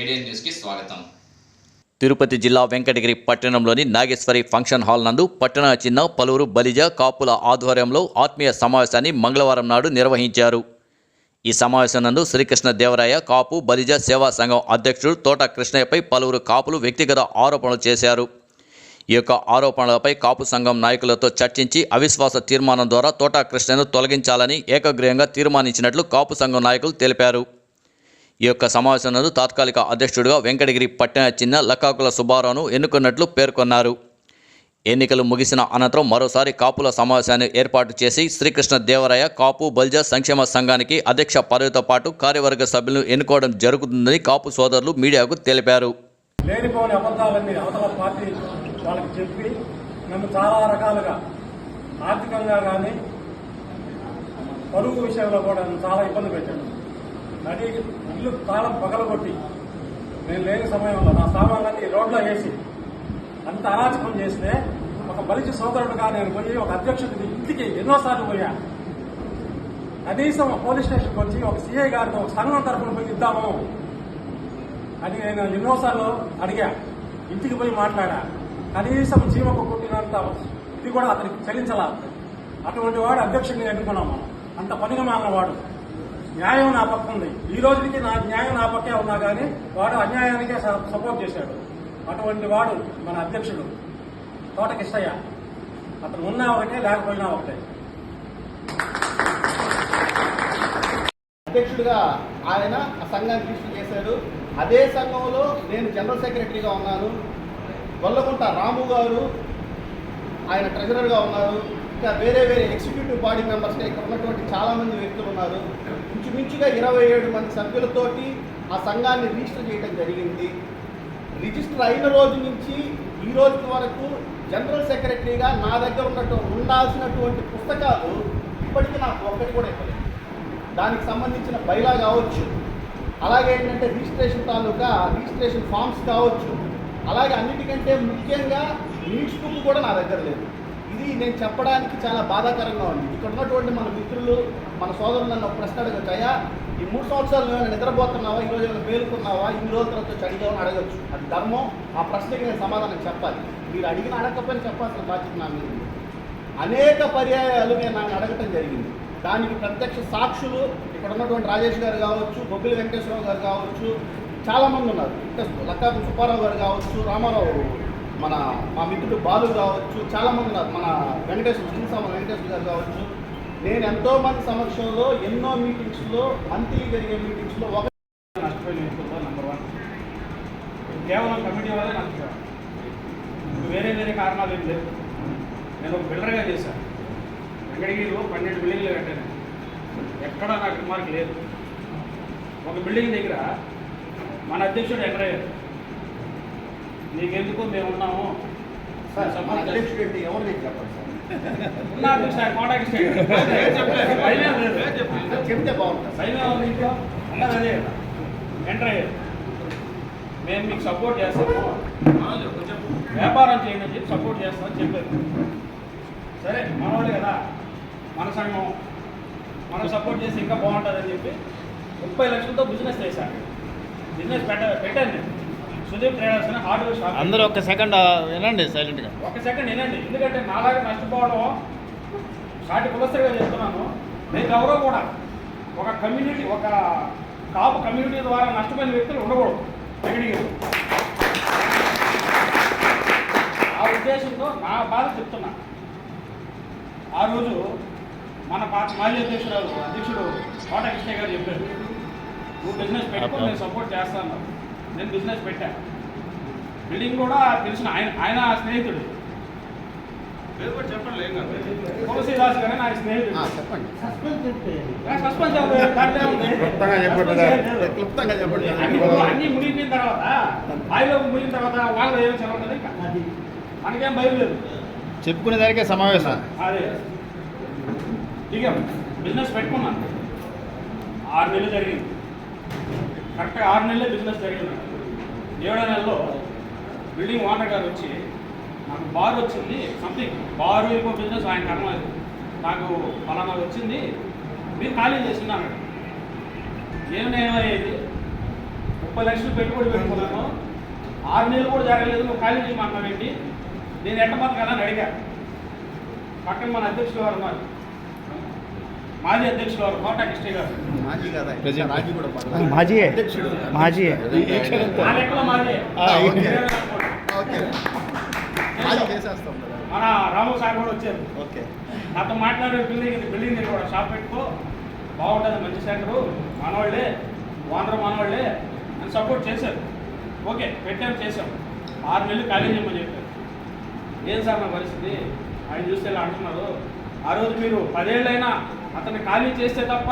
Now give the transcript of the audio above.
ఏడియన్ న్యూస్కి స్వాగతం. తిరుపతి జిల్లా వెంకటగిరి పట్టణంలోని నాగేశ్వరి ఫంక్షన్ హాల్ నందు పట్టణ చిన్న పలువురు బలిజ కాపుల ఆధ్వర్యంలో ఆత్మీయ సమావేశాన్ని మంగళవారం నాడు నిర్వహించారు. ఈ సమావేశం నందు శ్రీకృష్ణ దేవరాయ కాపు బలిజ సేవా సంఘం అధ్యక్షుడు తోట కృష్ణయ్యపై పలువురు కాపులు వ్యక్తిగత ఆరోపణలు చేశారు. ఈ యొక్క ఆరోపణలపై కాపు సంఘం నాయకులతో చర్చించి అవిశ్వాస తీర్మానం ద్వారా తోట కృష్ణను తొలగించాలని ఏకగ్రీవంగా తీర్మానించినట్లు కాపు సంఘం నాయకులు తెలిపారు. ఈ యొక్క సమావేశం నందు తాత్కాలిక అధ్యక్షుడిగా వెంకటగిరి పట్టణ చిన్న లక్కాకుల సుబ్బారావును ఎన్నుకున్నట్లు పేర్కొన్నారు. ఎన్నికలు ముగిసిన అనంతరం మరోసారి కాపుల సమావేశాన్ని ఏర్పాటు చేసి శ్రీకృష్ణ దేవరాయ కాపు బలిజ సంక్షేమ సంఘానికి అధ్యక్ష పదవితో పాటు కార్యవర్గ సభ్యులను ఎన్నుకోవడం జరుగుతుందని కాపు సోదరులు మీడియాకు తెలిపారు. లేనిపోని అబద్ధాలన్నీ అవతల పార్టీ వాళ్ళకి చెప్పి నన్ను చాలా రకాలుగా ఆర్థికంగా కానీ పరుగు విషయంలో కూడా నన్ను చాలా ఇబ్బంది పెట్టాను. నడి ఇల్లు తాళం పగలగొట్టి నేను లేని సమయంలో నా సామాన్లన్నీ రోడ్లో వేసి అంత అరాచకం చేస్తే ఒక బలిజ సోదరుడుగా నేను పోయి ఒక అధ్యక్షుడి ఇంటికి ఎన్నోసార్లు పోయా. కనీసం పోలీస్ స్టేషన్కి వచ్చి ఒక సిఐ గారితో ఒక సంఘం తరఫున పోయి ఇద్దాము అని నేను ఎన్నోసార్లు అడిగా. ఇంటికి పోయి మాట్లాడా. కనీసం చీమకు కొట్టినంత ఇది కూడా అతనికి చెల్లించాల. అటువంటి వాడు అధ్యక్షుడిని ఎన్నుకున్నాం మనం. అంత పనిగా మారినవాడు. న్యాయం నా పక్క ఉంది. ఈ రోజుకి నా న్యాయం నా పక్కే ఉన్నా కానీ వాడు అన్యాయానికే సపోర్ట్ చేశాడు. అటువంటి వాడు మన అధ్యక్షుడు తోట కృష్ణయ్య. అతను ఉన్నా ఒకటే లేకపోయినా ఒకటే. అధ్యక్షుడిగా ఆయన ఆ సంఘాన్ని రిజిస్టర్ చేశాడు. అదే సంఘంలో నేను జనరల్ సెక్రటరీగా ఉన్నాను. గొల్లకుంట రాము గారు ఆయన ట్రెజరర్గా ఉన్నారు. ఇంకా వేరే వేరే ఎగ్జిక్యూటివ్ బాడీ మెంబర్స్గా ఇక్కడ ఉన్నటువంటి చాలామంది వ్యక్తులు ఉన్నారు. ఇంచుమించుగా 27 మంది సభ్యులతోటి ఆ సంఘాన్ని రిజిస్టర్ చేయడం జరిగింది. రిజిస్టర్ అయిన రోజు నుంచి ఈ రోజు వరకు జనరల్ సెక్రటరీగా నా దగ్గర ఉండాల్సినటువంటి పుస్తకాలు ఇప్పటికీ నాకు ఒక్కటి కూడా ఇవ్వలేదు. దానికి సంబంధించిన బైలా కావచ్చు, అలాగే ఏంటంటే రిజిస్ట్రేషన్ తాలూకా రిజిస్ట్రేషన్ ఫామ్స్ కావచ్చు, అలాగే అన్నిటికంటే ముఖ్యంగా నీడ్స్ బుక్ కూడా నా దగ్గర లేదు. ఇది నేను చెప్పడానికి చాలా బాధాకరంగా ఉంది. ఇక్కడ ఉన్నటువంటి మన మిత్రులు, మన సోదరులు నన్ను ఒక ప్రశ్న అడగచ్చు. అయ్యా, ఈ 3 సంవత్సరాలు నేను నిద్రపోతున్నావా, ఈరోజు ఏమైనా పేలుకున్నావా, ఇన్ని రోజుల తర్వాత అడిగామని అడగచ్చు. అది ధర్మం. ఆ ప్రశ్నకి నేను సమాధానం చెప్పాలి. మీరు అడిగిన అడగకపోయినా చెప్పాల్సిన బాధ్యత నా మీద. అనేక పర్యాయాలు నేను నన్ను అడగటం జరిగింది. దానికి ప్రత్యక్ష సాక్షులు ఇక్కడ ఉన్నటువంటి రాజేష్ గారు కావచ్చు, బొబ్బిలి వెంకటేశ్వరరావు గారు కావచ్చు, చాలామంది ఉన్నారు. ఇంకా లక్కాకుల సుబ్బారావు గారు కావచ్చు, రామారావు మా మిత్రుడు బాలు కావచ్చు, చాలామంది ఉన్నారు. మన వెంకటేశ్వర గారు కావచ్చు. నేను ఎంతోమంది సమక్షంలో ఎన్నో మీటింగ్స్లో, మంత్లీ జరిగే మీటింగ్స్లో నష్టపోయిన వ్యక్తుల్లో నెంబర్ 1 కేవలం కమిటీ వల్ల నష్టపోయాను. వేరే వేరే కారణాలు ఏం లేవు. నేను ఒక బిల్డర్గా చేశాను. వెంకటగిరిలో 12 బిల్డింగ్లు కట్టాను. ఎక్కడా నాకు రిమార్క్ లేదు. ఒక బిల్డింగ్ దగ్గర మన అధ్యక్షుడు ఎంటర్ అయ్యారు. నీకెందుకు మేము ఉన్నాము సార్. అధ్యక్షుడు ఏంటి? ఎవరు నేను చెప్పండి సార్. ఉన్న అధ్యక్షుడు కాంటాక్ట్ చెప్తే బాగుంటుంది. సైన్యం ఇంట్లో అన్నది అదే కదా. ఎంటర్ అయ్యారు. మేము మీకు సపోర్ట్ చేస్తాము, వ్యాపారం చేయండి అని చెప్పి సపోర్ట్ చేస్తామని చెప్పారు. సరే, మనవాళ్ళు కదా, మన సంఘం మనం సపోర్ట్ చేసి ఇంకా బాగుంటుందని చెప్పి 30 లక్షలతో బిజినెస్ చేశాను. బిజినెస్ పెట్టాను నేను. సుదీప్ ట్రేడర్స్ అని హార్డ్వేర్ షాప్. అందరూ ఒక సెకండ్ వినండి, సైలెంట్గా ఒక సెకండ్ వినండి. ఎందుకంటే నాలాగా నష్టపోవడం సాటి కులస్తుగా చెప్తున్నాను. నేను ఎవరో కూడా ఒక కమ్యూనిటీ, ఒక కాపు కమ్యూనిటీ ద్వారా నష్టపోయిన వ్యక్తులు ఉండకూడదు వెంకటగిరి. ఆ ఉద్దేశంతో నా బాధ చెప్తున్నా. ఆ రోజు మన మాజీ అధ్యక్షుడు తోట కృష్ణ గారు చెప్పారు, నువ్వు బిజినెస్ పెట్టుకో, నేను సపోర్ట్ చేస్తాను. నేను బిజినెస్ పెట్టాను. బిల్డింగ్ కూడా తెలిసిన ఆయన స్నేహితుడు. చెప్పండి, తులసీదాస్ గారే నా స్నేహితుడు. చెప్పండి. సస్పెన్స్ అన్ని మునిగిపోయిన తర్వాత, బావిలో మునిగిన తర్వాత వాళ్ళు ఏం చదవలేదు. మనకేం భయం లేదు. చెప్పుకునే దానికే సమావేశం. అదే దిగాం. బిజినెస్ పెట్టుకున్నాను. 6 నెలలు జరిగింది. కరెక్ట్గా 6 నెలలే బిజినెస్ జరిగింది. 7వ నెలలో బిల్డింగ్ ఓనర్ గారు వచ్చి, నాకు బార్ వచ్చింది, సంథింగ్ బారు ఇంకో బిజినెస్ ఆయన కర్మ, నాకు ఫలానా వచ్చింది, మీరు ఖాళీ చేసింది అన్నాడు. ఏమయ్యేది 30 లక్షలు పెట్టుబడి పెట్టుకున్నాను, 6 నెలలు కూడా జరగలేదు, నువ్వు ఖాళీ చేయమన్నావేంటి, నేను ఎట్ట బతకాలని అడిగా. పక్కన మన అధ్యక్షులు గారు ఉన్నారు, మాజీ అధ్యక్షులు గారు కోట కృష్ణ గారు. మాజీ కదా, Present. రాజీ కూడా పడ్డా. మాజీ అధ్యక్షుడు. మాజీ నా లెక్కలో మాజీ. ఓకే. మీరే అనుకోండి. ఓకే. మాజీ చేసేస్తాం కదా. మన రాము సార్ కూడా వచ్చారు, ఓకే. నాతో మాట్లాడే బిల్డింగ్ దగ్గర కూడా షాప్ పెట్టుకో, బాగుంటుంది, మంచి సెంటరు, మనవాళ్ళే, ఓనర్ మనవాళ్ళే అని సపోర్ట్ చేశారు. ఓకే, పెట్టాము, చేసాం. 6 నెలలు ఖాళీ చేయమని చెప్పారు. ఏం సార్ నా పరిస్థితి, ఆయన చూస్తే ఇలా అంటున్నారు. ఆ రోజు మీరు 10 ఏళ్ళైనా అతన్ని ఖాళీ చేస్తే తప్ప